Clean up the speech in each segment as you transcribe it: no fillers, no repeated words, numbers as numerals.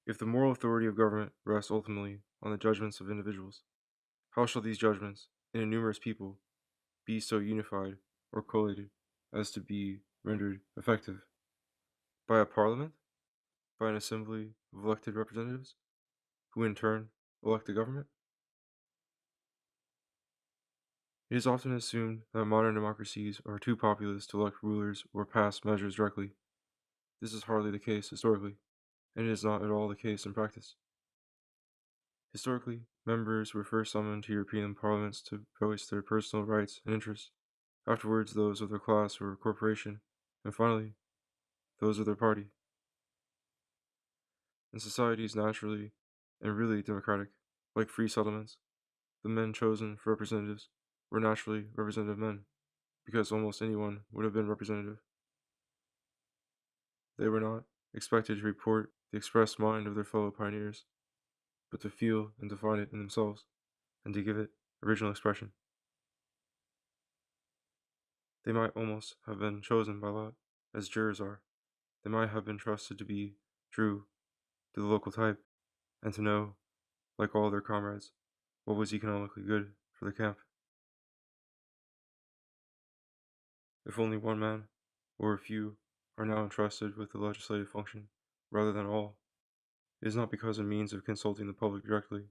If the moral authority of government rests ultimately on the judgments of individuals, how shall these judgments, in a numerous people, be so unified or collated as to be rendered effective? By a parliament? By an assembly of elected representatives, who in turn elect the government? It is often assumed that modern democracies are too populous to elect rulers or pass measures directly. This is hardly the case historically, and it is not at all the case in practice. Historically, members were first summoned to European parliaments to voice their personal rights and interests, afterwards those of their class or corporation, and finally, those of their party. In societies naturally and really democratic, like free settlements, the men chosen for representatives were naturally representative men, because almost anyone would have been representative. They were not expected to report the expressed mind of their fellow pioneers, but to feel and define it in themselves, and to give it original expression. They might almost have been chosen by lot, as jurors are. They might have been trusted to be true to the local type, and to know, like all their comrades, what was economically good for the camp. If only one man, or a few, are now entrusted with the legislative function, rather than all, it is not because a means of consulting the public directly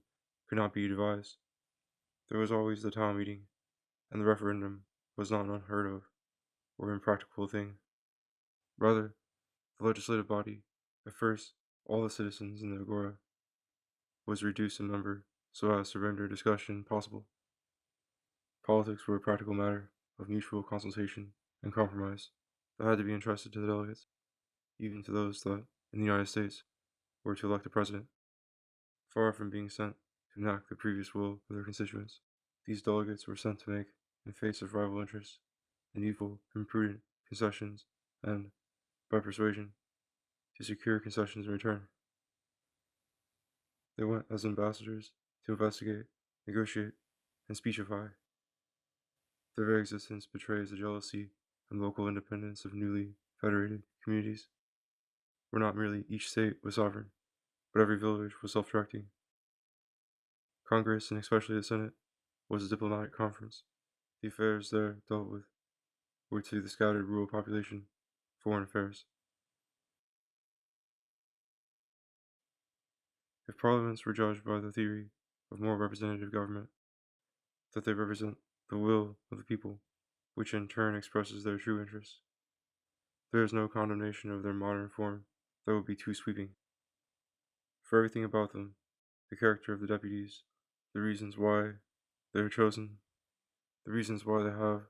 could not be devised. There was always the town meeting, and the referendum was not an unheard of or impracticable thing. Rather, the legislative body, at first all the citizens in the agora, was reduced in number so as to render discussion possible. Politics were a practical matter of mutual consultation and compromise that had to be entrusted to the delegates, even to those that, in the United States, were to elect a president. Far from being sent to enact the previous will of their constituents, these delegates were sent to make, in face of rival interests, needful and prudent concessions, and, by persuasion, to secure concessions in return. They went as ambassadors to investigate, negotiate, and speechify. Their very existence betrays the jealousy and local independence of newly federated communities, where not merely each state was sovereign, but every village was self-directing. Congress, and especially the Senate, was a diplomatic conference. The affairs there dealt with were to the scattered rural population foreign affairs. If parliaments were judged by the theory of more representative government, that they represent the will of the people, which in turn expresses their true interests, there is no condemnation of their modern form that would be too sweeping. For everything about them, the character of the deputies, the reasons why they are chosen, the reasons why they have,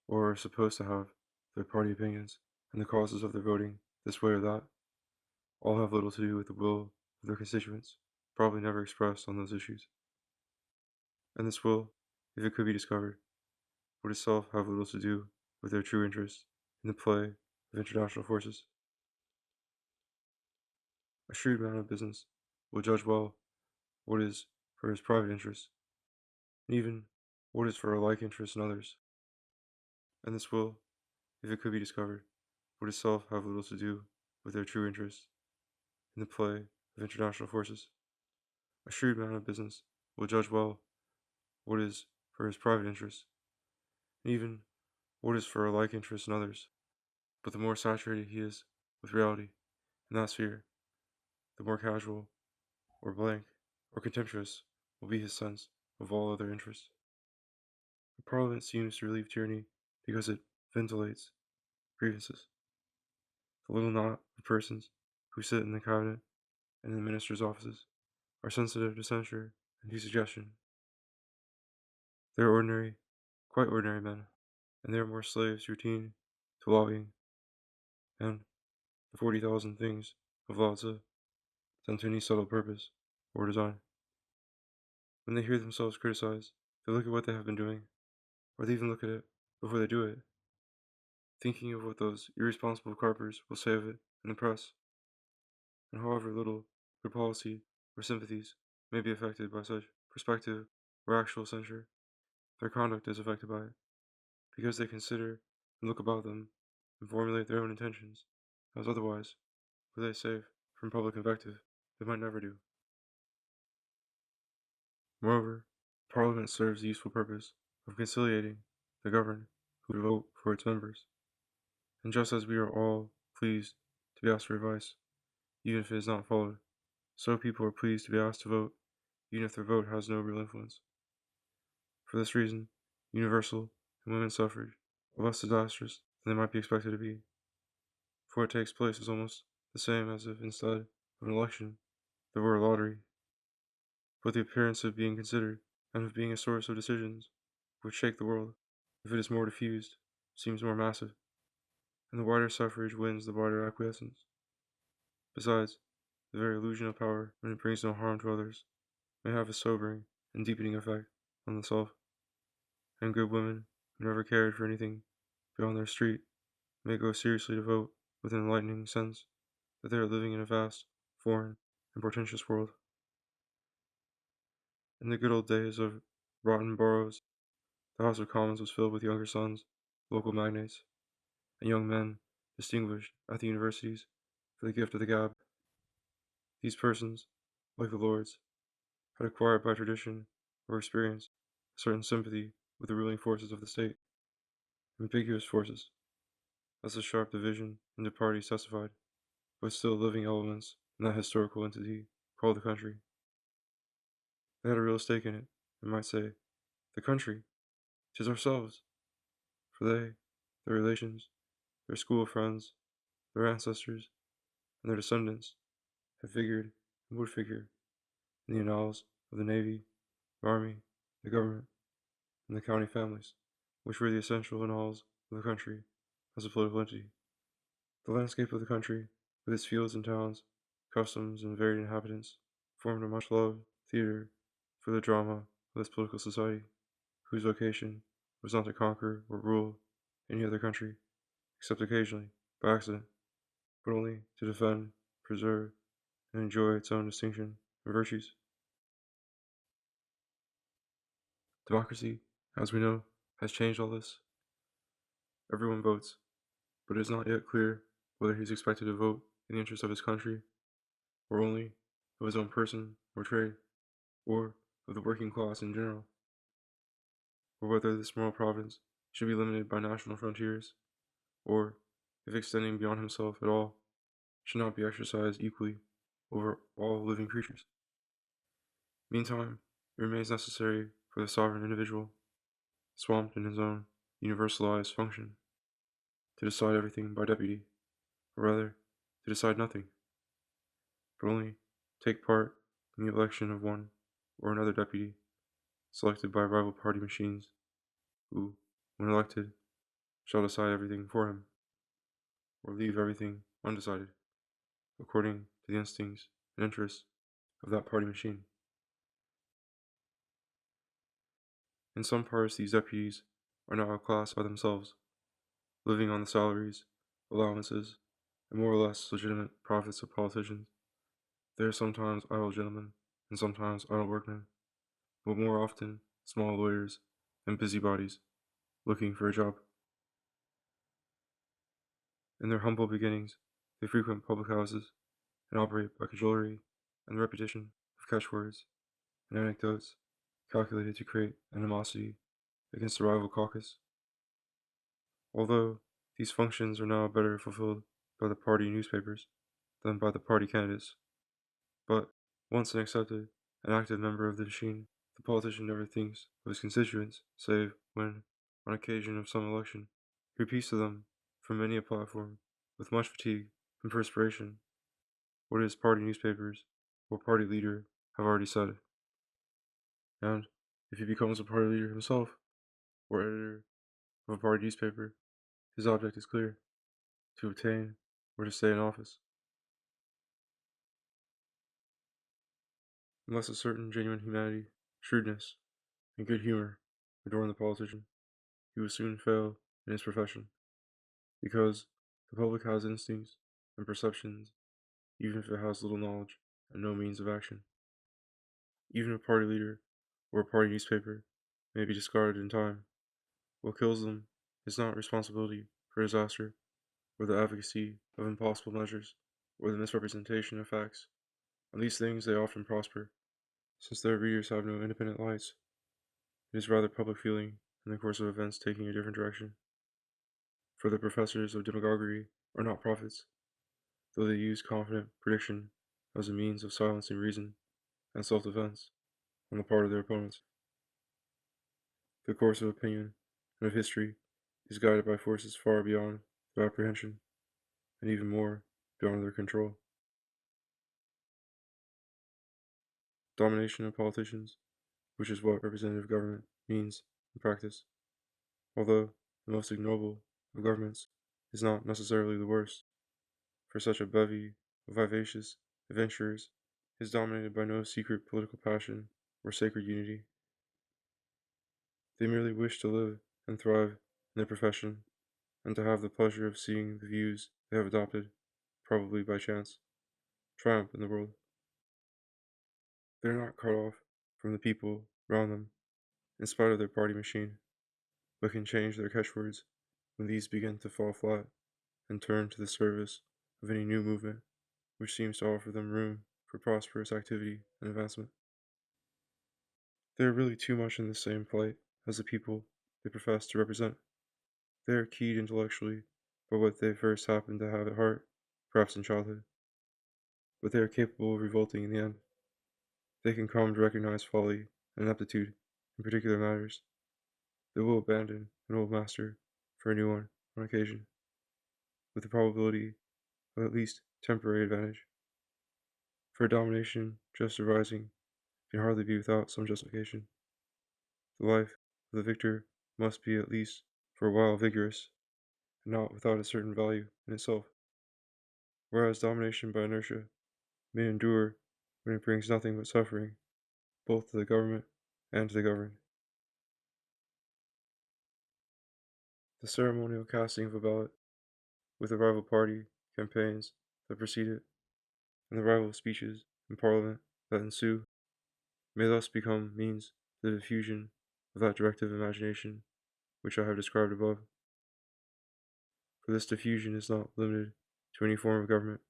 or are supposed to have, their party opinions, and the causes of their voting this way or that, all have little to do with the will of their constituents, probably never expressed on those issues. And this will, if it could be discovered, would itself have little to do with their true interest in the play of international forces. A shrewd man of business will judge well what is for his private interest, and even what is for a like interest in others. And this will, if it could be discovered, would itself have little to do with their true interest in the play of international forces. A shrewd man of business will judge well what is for his private interest, and even what is for a like interest in others. But the more saturated he is with reality in that sphere, the more casual, or blank, or contemptuous will be his sense of all other interests. The Parliament seems to relieve tyranny because it ventilates grievances. The little knot of persons who sit in the cabinet and in the ministers' offices are sensitive to censure and to suggestion. They are ordinary, quite ordinary men, and they are more slaves to routine, to lobbying, and the 40,000 things of Lao Tzu than to any subtle purpose or design. When they hear themselves criticized, they look at what they have been doing, or they even look at it before they do it, thinking of what those irresponsible carpers will say of it in the press, and however little their policy or sympathies may be affected by such prospective or actual censure, their conduct is affected by it, because they consider and look about them and formulate their own intentions, as otherwise were they safe from public invective. they might never do. Moreover, Parliament serves the useful purpose of conciliating the governed who vote for its members. And just as we are all pleased to be asked for advice, even if it is not followed, so people are pleased to be asked to vote, even if their vote has no real influence. For this reason, universal and women's suffrage are less disastrous than they might be expected to be, for what takes place is almost the same as if instead of an election there were a lottery, but the appearance of being considered and of being a source of decisions which shake the world, if it is more diffused, seems more massive, and the wider suffrage wins the wider acquiescence. Besides, the very illusion of power, when it brings no harm to others, may have a sobering and deepening effect on the self, and good women who never cared for anything beyond their street may go seriously to vote with an enlightening sense that they are living in a vast, foreign, and portentous world. In the good old days of rotten boroughs, the House of Commons was filled with younger sons, local magnates, and young men distinguished at the universities for the gift of the gab. These persons, like the lords, had acquired by tradition or experience a certain sympathy with the ruling forces of the state, ambiguous forces, as the sharp division into parties testified, but still living elements in that historical entity called the country. They had a real stake in it, and might say, the country, 'tis ourselves, for they, their relations, their school friends, their ancestors, and their descendants have figured and would figure in the annals of the navy, the army, the government, and the county families, which were the essential annals of the country as a political entity. The landscape of the country, with its fields and towns, customs, and varied inhabitants, formed a much loved theatre for the drama of this political society, whose vocation was not to conquer or rule any other country, except occasionally, by accident, but only to defend, preserve, and enjoy its own distinction and virtues. Democracy, as we know, has changed all this. Everyone votes, but it is not yet clear whether he is expected to vote in the interest of his country, or only of his own person or trade, or of the working class in general, or whether this moral province should be limited by national frontiers, or, if extending beyond himself at all, should not be exercised equally over all living creatures. Meantime, it remains necessary for the sovereign individual, swamped in his own universalized function, to decide everything by deputy, or rather, to decide nothing, but only take part in the election of one or another deputy, selected by rival party machines, who, when elected, shall decide everything for him, or leave everything undecided, according to the instincts and interests of that party machine. In some parts, these deputies are now a class by themselves, living on the salaries, allowances, and more or less legitimate profits of politicians. They are sometimes idle gentlemen, and sometimes idle workmen, but more often small lawyers and busybodies looking for a job. In their humble beginnings, they frequent public houses and operate by cajolery and the repetition of catchwords and anecdotes calculated to create animosity against the rival caucus. Although these functions are now better fulfilled by the party newspapers than by the party candidates, but once an accepted and active member of the machine, the politician never thinks of his constituents save when, on occasion of some election, he repeats to them from many a platform, with much fatigue and perspiration, what his party newspapers or party leader have already said. And if he becomes a party leader himself, or editor of a party newspaper, his object is clear: to obtain or to stay in office. Unless a certain genuine humanity, shrewdness, and good humor adorn the politician, he will soon fail in his profession, because the public has instincts and perceptions, even if it has little knowledge and no means of action. Even a party leader or a party newspaper may be discarded in time. What kills them is not responsibility for disaster, or the advocacy of impossible measures, or the misrepresentation of facts, On these things they often prosper, since their readers have no independent lights. It is rather public feeling in the course of events taking a different direction. For the professors of demagoguery are not prophets, though they use confident prediction as a means of silencing reason and self-defense on the part of their opponents. The course of opinion and of history is guided by forces far beyond their apprehension, and even more beyond their control. Domination of politicians, which is what representative government means in practice, although the most ignoble of governments, is not necessarily the worst, for such a bevy of vivacious adventurers is dominated by no secret political passion or sacred unity. They merely wish to live and thrive in their profession, and to have the pleasure of seeing the views they have adopted, probably by chance, triumph in the world. They are not cut off from the people round them, in spite of their party machine, but can change their catchwords when these begin to fall flat, and turn to the service of any new movement which seems to offer them room for prosperous activity and advancement. They are really too much in the same plight as the people they profess to represent. They are keyed intellectually by what they first happen to have at heart, perhaps in childhood, but they are capable of revolting in the end. They can come to recognize folly and ineptitude in particular matters. They will abandon an old master for a new one on occasion, with the probability of at least temporary advantage. For a domination just arising can hardly be without some justification. The life of the victor must be at least for a while vigorous, and not without a certain value in itself, whereas domination by inertia may endure when it brings nothing but suffering, both to the government and to the governed. The ceremonial casting of a ballot, with the rival party campaigns that precede it, and the rival speeches in Parliament that ensue, may thus become means to the diffusion of that directive imagination which I have described above. For this diffusion is not limited to any form of government,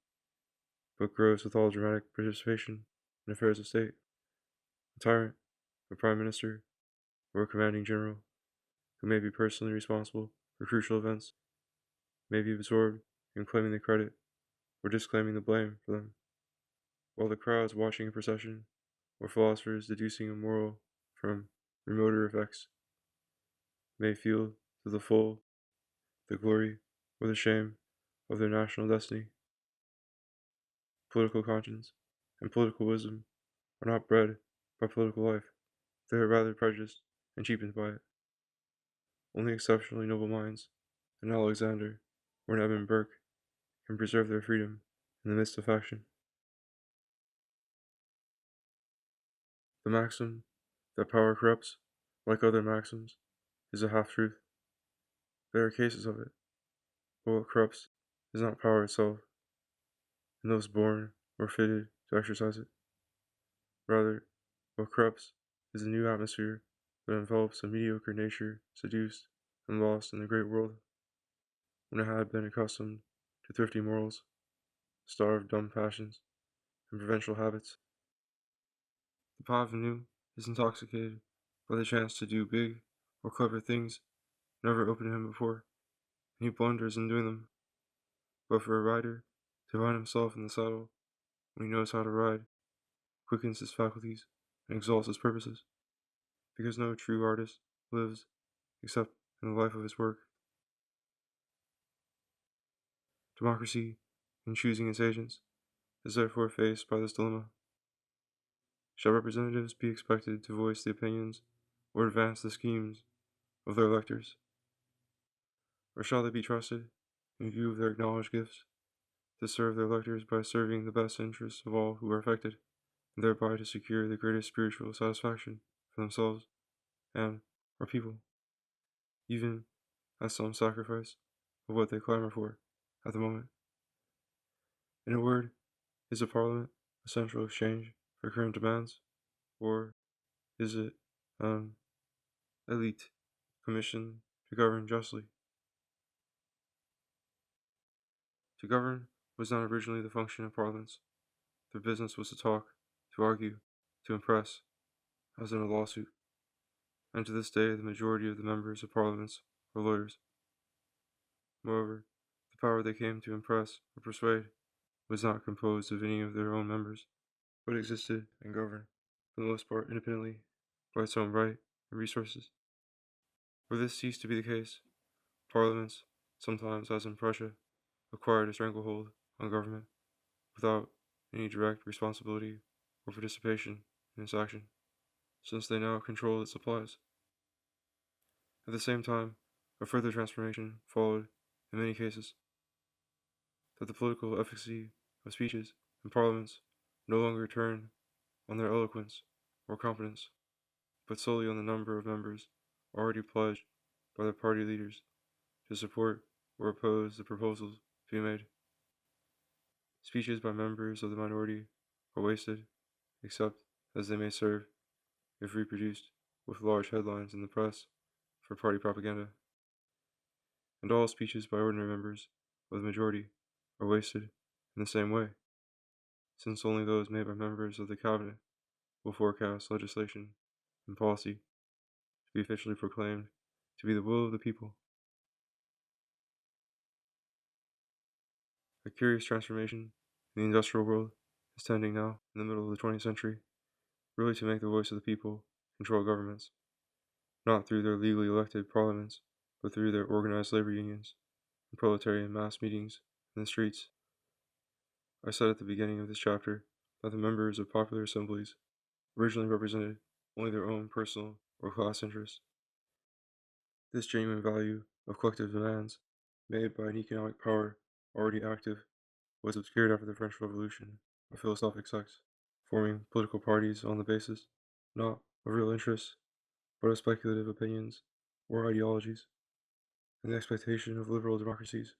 but grows with all dramatic participation in affairs of state. A tyrant, a prime minister, or a commanding general, who may be personally responsible for crucial events, may be absorbed in claiming the credit or disclaiming the blame for them, while the crowds watching a procession, or philosophers deducing a moral from remoter effects, may feel to the full the glory or the shame of their national destiny. Political conscience and political wisdom are not bred by political life, they are rather prejudiced and cheapened by it. Only exceptionally noble minds, an Alexander or an Edmund Burke, can preserve their freedom in the midst of faction. The maxim that power corrupts, like other maxims, is a half-truth. There are cases of it, but what corrupts is not power itself, and those born or fitted to exercise it. Rather, what corrupts is the new atmosphere that envelops a mediocre nature seduced and lost in the great world, when it had been accustomed to thrifty morals, starved dumb passions, and provincial habits. The parvenu is intoxicated by the chance to do big or clever things never opened to him before, and he blunders in doing them. But for a rider to find himself in the saddle when he knows how to ride quickens his faculties and exalts his purposes, because no true artist lives except in the life of his work. Democracy, in choosing its agents, is therefore faced by this dilemma. Shall representatives be expected to voice the opinions or advance the schemes of their electors? Or shall they be trusted, in view of their acknowledged gifts, to serve their electors by serving the best interests of all who are affected, and thereby to secure the greatest spiritual satisfaction for themselves and our people, even at some sacrifice of what they clamor for at the moment? In a word, is a parliament a central exchange for current demands, or is it an elite commission to govern justly? To govern was not originally the function of parliaments. Their business was to talk, to argue, to impress, as in a lawsuit. And to this day, the majority of the members of parliaments were lawyers. Moreover, the power they came to impress or persuade was not composed of any of their own members, but existed and governed, for the most part, independently, by its own right and resources. Where this ceased to be the case, parliaments, sometimes, as in Prussia, acquired a stranglehold on government without any direct responsibility or participation in its action, since they now controlled its supplies. At the same time, a further transformation followed in many cases, that the political efficacy of speeches in parliaments no longer turned on their eloquence or competence, but solely on the number of members already pledged by their party leaders to support or oppose the proposals to be made. Speeches by members of the minority are wasted, except as they may serve, if reproduced with large headlines in the press, for party propaganda. And all speeches by ordinary members of the majority are wasted in the same way, since only those made by members of the cabinet will forecast legislation and policy to be officially proclaimed to be the will of the people. A curious transformation in the industrial world is tending now, in the middle of the 20th century, really to make the voice of the people control governments, not through their legally elected parliaments, but through their organized labor unions and proletarian mass meetings in the streets. I said at the beginning of this chapter that the members of popular assemblies originally represented only their own personal or class interests. This genuine value of collective demands, made by an economic power already active, was obscured after the French Revolution by philosophic sects, forming political parties on the basis, not of real interests, but of speculative opinions or ideologies. And the expectation of liberal democracies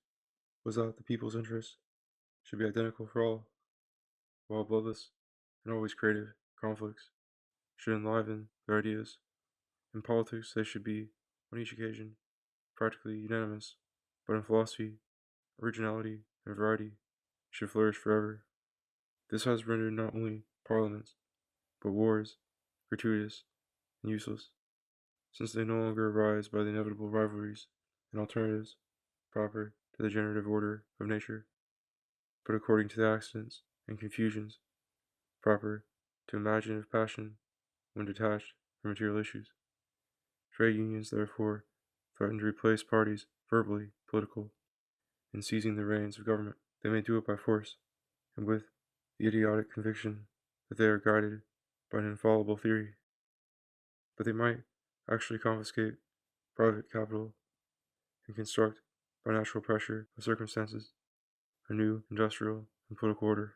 was that the people's interests should be identical for all, while bloodless and always creative conflicts should enliven their ideas. In politics, they should be, on each occasion, practically unanimous, but in philosophy, originality and variety should flourish forever. This has rendered not only parliaments, but wars, gratuitous and useless, since they no longer arise by the inevitable rivalries and alternatives proper to the generative order of nature, but according to the accidents and confusions proper to imaginative passion when detached from material issues. Trade unions, therefore, threaten to replace parties verbally political in seizing the reins of government. They may do it by force, and with the idiotic conviction that they are guided by an infallible theory. But they might actually confiscate private capital and construct, by natural pressure of circumstances, a new industrial and political order.